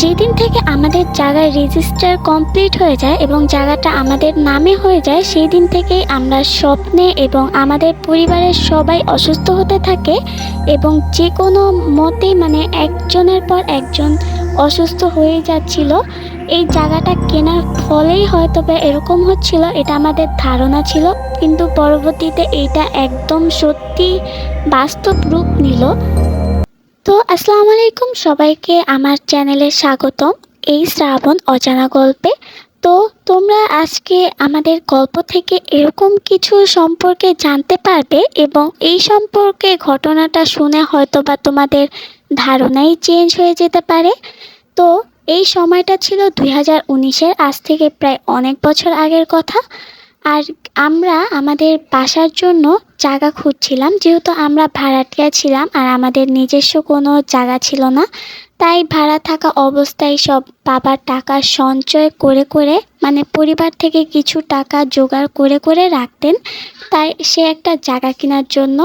যেদিন থেকে আমাদের জায়গায় রেজিস্টার কমপ্লিট হয়ে যায় এবং জায়গাটা আমাদের নামে হয়ে যায়, সেই দিন থেকেই আমরা স্বপ্নে এবং আমাদের পরিবারের সবাই অসুস্থ হতে থাকে এবং যে কোনো মতে একজনের পর একজন অসুস্থ হয়ে যাচ্ছিল। এই জায়গাটা কেনার ফলেই হয়তো বা এরকম হচ্ছিল, এটা আমাদের ধারণা ছিল, কিন্তু পরবর্তীতে এইটা একদম সত্যি বাস্তব রূপ নিল। তো আসসালামু আলাইকুম সবাইকে আমার চ্যানেলে স্বাগতম, এই শ্রাবণ অজানা গল্পে। তো তোমরা আজকে আমাদের গল্প থেকে এরকম কিছু সম্পর্কে জানতে পারবে এবং এই সম্পর্কে ঘটনাটা শুনে হয়তো বা তোমাদের ধারণাই চেঞ্জ হয়ে যেতে পারে। তো এই সময়টা ছিল 2019-এর, আজ থেকে প্রায় অনেক বছর আগের কথা। আর আমরা আমাদের বাসার জন্য জায়গা খুঁজছিলাম, যেহেতু আমরা ভাড়াটিয়া ছিলাম আর আমাদের নিজস্ব কোনো জায়গা ছিল না। তাই ভাড়া থাকা অবস্থায় সব বাবার টাকা সঞ্চয় করে করে পরিবার থেকে কিছু টাকা জোগাড় করে করে রাখতেন, তাই সে একটা জায়গা কেনার জন্য।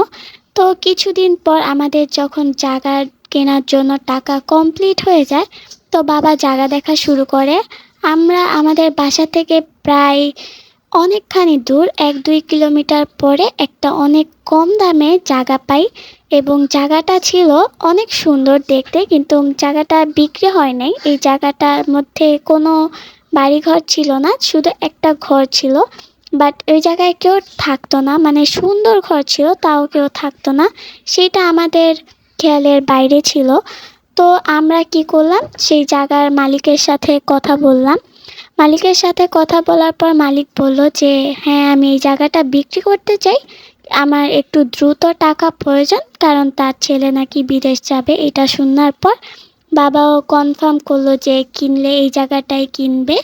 তো কিছুদিন পর আমাদের যখন জায়গা কেনার জন্য টাকা কমপ্লিট হয়ে যায়, তো বাবা জায়গা দেখা শুরু করে। আমরা আমাদের বাসা থেকে প্রায় অনেকখানি দূর, 1-2 কিলোমিটার পরে একটা অনেক কম দামে জায়গা পাই এবং জায়গাটা ছিল অনেক সুন্দর দেখতে, কিন্তু জায়গাটা বিক্রি হয় নাই। এই জায়গাটার মধ্যে কোনো বাড়িঘর ছিল না, শুধু একটা ঘর ছিল, বাট ওই জায়গায় কেউ থাকতো না, সুন্দর ঘর ছিল তাও কেউ থাকতো না, সেটা আমাদের খেয়ালের বাইরে ছিল। তো আমরা কি করলাম, সেই জায়গার মালিকের সাথে কথা বললাম। মালিকের সাথে কথা বলার পর মালিক বলল যে হ্যাঁ, আমি এই জায়গাটা বিক্রি করতে চাই, আমার একটু দ্রুত টাকা প্রয়োজন, কারণ তার ছেলে নাকি বিদেশ যাবে। এটা শোনার পর বাবাও কনফার্ম করলো যে কিনলে এই জায়গাটাই কিনবে,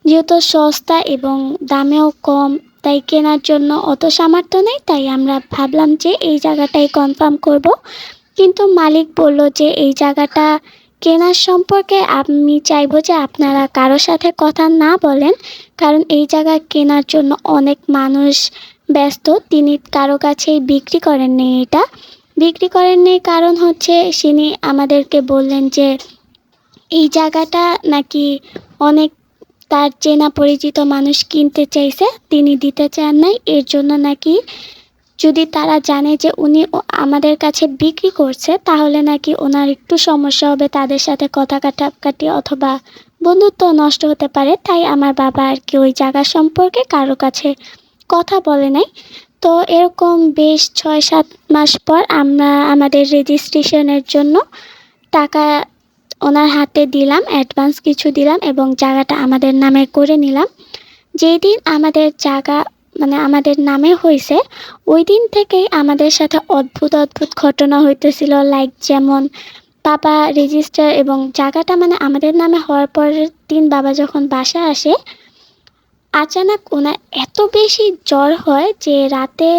যেহেতু সস্তা এবং দামেও কম, তাই কেনার জন্য অত সামর্থ্য নেই, তাই আমরা ভাবলাম যে এই জায়গাটাই কনফার্ম করব। কিন্তু মালিক বলল যে এই জায়গাটা কেনার সম্পর্কে আমি চাইবো যে আপনারা কারোর সাথে কথা না বলেন, কারণ এই জায়গা কেনার জন্য অনেক মানুষ ব্যস্ত, তিনি কারো কাছেই বিক্রি করেননি। এটা বিক্রি করেননি কারণ হচ্ছে তিনি আমাদেরকে বললেন যে এই জায়গাটা নাকি অনেক তার চেনা পরিচিত মানুষ কিনতে চাইছে, তিনি দিতে চান নাই, এর জন্য নাকি যদি তারা জানে যে উনি আমাদের কাছে বিক্রি করছে, তাহলে নাকি ওনার একটু সমস্যা হবে, তাদের সাথে কথা কাটাকাটি অথবা বন্ধুত্ব নষ্ট হতে পারে। তাই আমার বাবা আর কি ওই জায়গা সম্পর্কে কারো কাছে কথা বলে নাই। তো এরকম বেশ 6-7 মাস পর আমরা আমাদের রেজিস্ট্রেশনের জন্য টাকা ওনার হাতে দিলাম, অ্যাডভান্স কিছু দিলাম এবং জায়গাটা আমাদের নামে করে নিলাম। যেই দিন আমাদের জায়গা আমাদের নামে হয়েছে, ওই দিন থেকেই আমাদের সাথে অদ্ভুত অদ্ভুত ঘটনা হইতেছিল। লাইক যেমন বাবা রেজিস্টার এবং জায়গাটা আমাদের নামে হওয়ার পরের দিন বাবা যখন বাসায় আসে, আচানক ওনার এত বেশি জ্বর হয় যে রাতে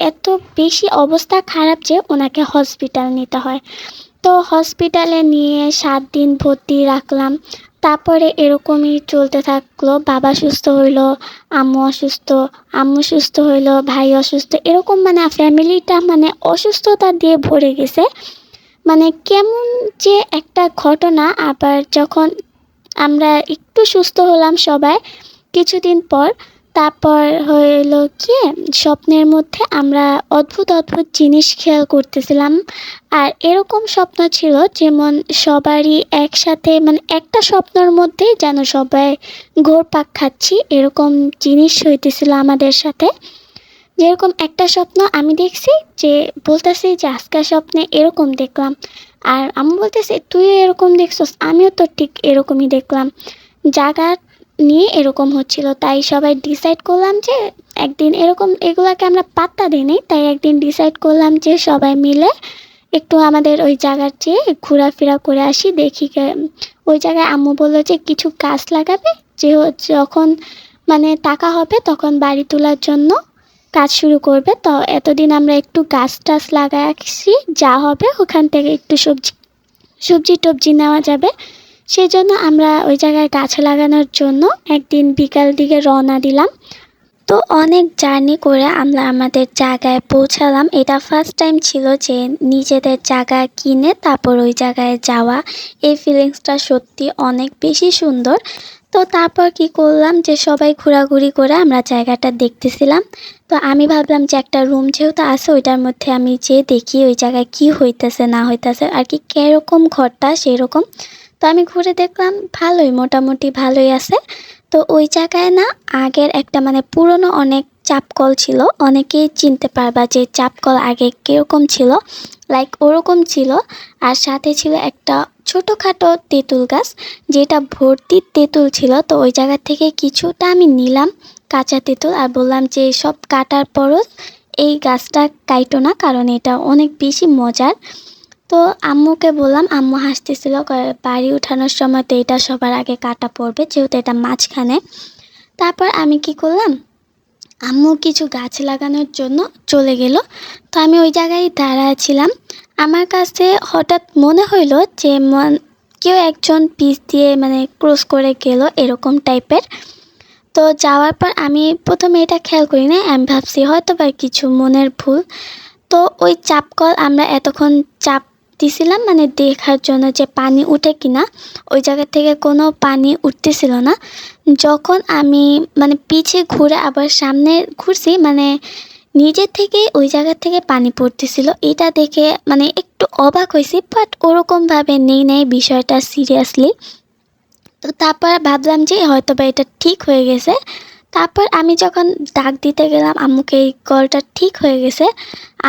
এত বেশি অবস্থা খারাপ যে ওনাকে হসপিটাল নিতে হয়। তো হসপিটালে নিয়ে 7 দিন ভর্তি রাখলাম। তারপরে এরকমই চলতে থাকলো, বাবা সুস্থ হইল, আম্মু অসুস্থ, আম্মু সুস্থ হইল, ভাই অসুস্থ, এরকম ফ্যামিলিটা অসুস্থতা দিয়ে ভরে গেছে। কেমন যে একটা ঘটনা। আবার যখন আমরা একটু সুস্থ হলাম সবাই কিছুদিন পর, তারপর হলো কি স্বপ্নের মধ্যে আমরা অদ্ভুত অদ্ভুত জিনিস খেয়াল করতেছিলাম। আর এরকম স্বপ্ন ছিল যেমন সবারই একসাথে একটা স্বপ্নের মধ্যেই যেন সবাই ঘুরপাক খাচ্ছি, এরকম জিনিস হইতেছিল আমাদের সাথে। যেরকম একটা স্বপ্ন আমি দেখছি, যে বলতেছি যে আজকের স্বপ্নে এরকম দেখলাম, আর আমি বলতেছি তুইও এরকম দেখছস, আমিও তো ঠিক এরকমই দেখলাম। জায়গা নিয়ে এরকম হচ্ছিল, তাই সবাই ডিসাইড করলাম যে একদিন এরকম, এগুলাকে আমরা পাত্তা দিই নাই, তাই একদিন ডিসাইড করলাম যে সবাই মিলে একটু আমাদের ওই জায়গার চেয়ে ঘোরাফেরা করে আসি, দেখি। ওই জায়গায় আম্মু বললো যে কিছু গাছ লাগাবে, যে যখন টাকা হবে তখন বাড়ি তোলার জন্য কাজ শুরু করবে। তো এতদিন আমরা একটু গাছ টাছ লাগাচ্ছি, যা হবে ওখান থেকে একটু সবজি টবজি নেওয়া যাবে। সেজন্য আমরা ওই জায়গায় গাছ লাগানোর জন্য একদিন বিকাল দিকে রওনা দিলাম। তো অনেক জার্নি করে আমরা আমাদের জায়গায় পৌঁছালাম। এটা ফার্স্ট টাইম ছিল যে নিজেদের জায়গা কিনে তারপর ওই জায়গায় যাওয়া। এই ফিলিংসটা সত্যি অনেক বেশি সুন্দর। তো তারপর কি করলাম যে সবাই ঘোরাঘুরি করে আমরা জায়গাটা দেখতেছিলাম। তো আমি ভাবলাম যে একটা রুম যেহেতু আছে ওইটার মধ্যে আমি যেয়ে দেখি ওই জায়গায় কি হইতেছে না হইতেছে আর কি কীরকম ঘরটা সেই রকম। তো আমি ঘুরে দেখলাম ভালোই, মোটামুটি ভালোই আছে। তো ওই জায়গায় না আগের একটা মানে পুরনো অনেক চাপকল ছিল, অনেকেই চিনতে পারবা যে চাপকল আগে কীরকম ছিল, লাইক ওরকম ছিল। আর সাথে ছিল একটা ছোটোখাটো তেঁতুল গাছ যেটা ভর্তি তেঁতুল ছিল। তো ওই জায়গা থেকে কিছুটা আমি নিলাম কাঁচা তেঁতুল আর বললাম যে সব কাটার পরও এই গাছটা কাইটো না, কারণ এটা অনেক বেশি মজার। তো আম্মুকে বললাম, আম্মু হাসতেছিল, বাড়ি উঠানোর সময় তো এটা সবার আগে কাটা পড়বে যেহেতু এটা মাঝখানে। তারপর আমি কি করলাম, আম্মু কিছু গাছ লাগানোর জন্য চলে গেল। তো আমি ওই জায়গায় দাঁড়াচ্ছিলাম। আমার কাছে হঠাৎ মনে হইলো যে কেউ একজন পিচ দিয়ে মানে ক্রস করে গেল এরকম টাইপের। তো যাওয়ার পর আমি প্রথমে এটা খেয়াল করি না, আমি ভাবছি হয়তো বা কিছু মনের ভুল। তো ওই চাপকল আমরা এতক্ষণ চাপ দিছিলাম মানে দেখার জন্য যে পানি উঠে কিনা, ওই জায়গা থেকে কোনো পানি উঠতেছিল না। যখন আমি মানে পিছে ঘুরে আবার সামনে ঘুরছি মানে নিজের থেকে ওই জায়গা থেকে পানি পড়তেছিল। এটা দেখে মানে একটু অবাক হয়েছি, বাট ওরকমভাবে নেই বিষয়টা সিরিয়াসলি। তো তারপর ভাবলাম যে হয়তো বা এটা ঠিক হয়ে গেছে। তারপর আমি যখন ডাক দিতে গেলাম আম্মুকে, এই কলটা ঠিক হয়ে গেছে।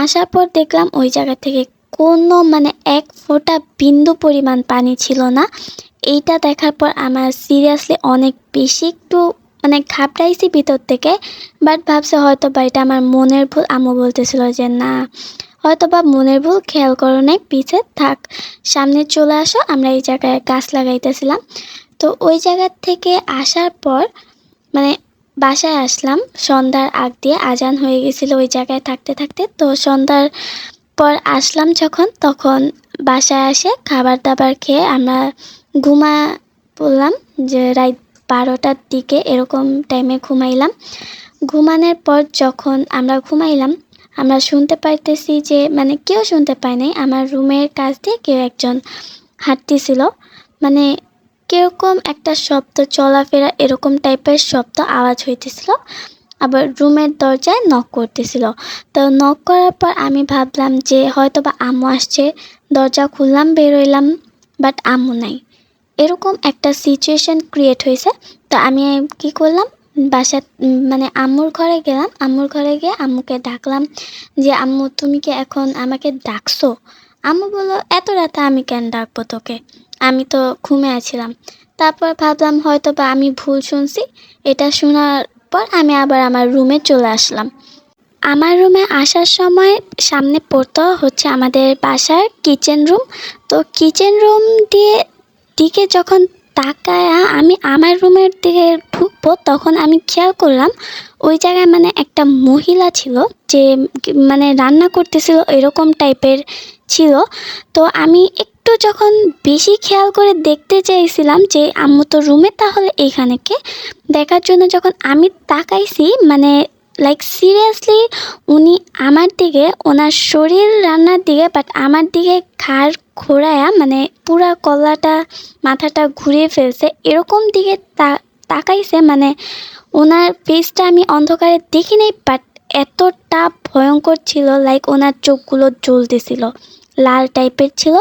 আসার পর দেখলাম ওই জায়গা থেকে কোনো মানে এক ফোঁটা বিন্দু পরিমাণ পানি ছিল না। এইটা দেখার পর আমার সিরিয়াসলি অনেক বেশি একটু মানে ঘাবড়াইছি ভিতর থেকে। বাট ভাবছে হয়তো বা এটা আমার মনের ভুল। আম্মু বলতেছিল যে না, হয়তো বা মনের ভুল, খেয়াল করো নাই, পিছে থাক, সামনে চলে আসো, আমরা এই জায়গায় গাছ লাগাইতেছিলাম। তো ওই জায়গার থেকে আসার পর মানে বাসায় আসলাম সন্ধ্যার আগ দিয়ে, আজান হয়ে গেছিলো ওই জায়গায় থাকতে থাকতে। তো সন্ধ্যার পর আসলাম যখন, তখন বাসায় আসে খাবার দাবার খেয়ে আমরা ঘুমা পড়লাম, যে রাত 12টার দিকে এরকম টাইমে ঘুমাইলাম। ঘুমানোর পর যখন আমরা ঘুমাইলাম আমরা শুনতে পাইতেছি যে মানে কেউ শুনতে পায় নাই, আমার রুমের কাছ দিয়ে কেউ একজন হাঁটতেছিল, মানে কীরকম একটা শব্দ, চলাফেরা এরকম টাইপের শব্দ আওয়াজ হইতেছিল। আবার রুমের দরজায় নক করতেছিল। তো নক করার পর আমি ভাবলাম যে হয়তো বা আম্মু আসছে, দরজা খুললাম, বেরোইলাম, বাট আম্মু নাই। এরকম একটা সিচুয়েশান ক্রিয়েট হয়েছে। তো আমি কি করলাম, বাসা মানে আম্মুর ঘরে গেলাম। আম্মুর ঘরে গিয়ে আম্মুকে ডাকলাম যে আম্মু তুমি কি এখন আমাকে ডাকছো? আম্মু বললো এত রাতে আমি কেন ডাকবো তোকে, আমি তো ঘুমে আছিলাম। তারপর ভাবলাম হয়তো বা আমি ভুল শুনছি। এটা শোনার পর আমি আবার আমার রুমে চলে আসলাম। আমার রুমে আসার সময় সামনে পড়তো হচ্ছে আমাদের বাসার কিচেন রুম। তো কিচেন রুম দিকে যখন তাকায় আমি আমার রুমের দিকে ঢুকবো, তখন আমি খেয়াল করলাম ওই জায়গায় মানে একটা মহিলা ছিল যে মানে রান্না করতেছিল এরকম টাইপের ছিল। তো আমি একটু যখন বেশি খেয়াল করে দেখতে চাইছিলাম যে আম্মু তো রুমে, তাহলে এইখানে কে, দেখার জন্য যখন আমি তাকাইছি মানে লাইক সিরিয়াসলি উনি আমার দিকে, ওনার শরীর রান্নার দিকে, বাট আমার দিকে ঘাড় ঘোরায়া মানে পুরা কলাটা মাথাটা ঘুরিয়ে ফেলছে এরকম দিকে তাকাইছে। মানে ওনার ফেসটা আমি অন্ধকারে দেখি নাই, বাট এতটা ভয়ঙ্কর ছিল, লাইক ওনার চোখগুলো জ্বলতেছিল, লাল টাইপের ছিল।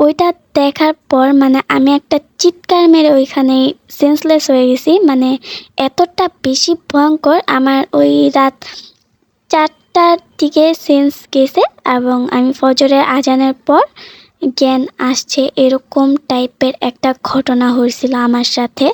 ওইটা দেখার পর মানে আমি একটা চিৎকার মেরে ওইখানেই সেন্সলেস হয়ে গেছি। মানে এতটা বেশি ভয়ঙ্কর, আমার ওই রাত 4টার দিকে সেন্স গেছে এবং আমি ফজরের আজানের পর জ্ঞান আসছে। এরকম টাইপের একটা ঘটনা হয়েছিল আমার সাথে।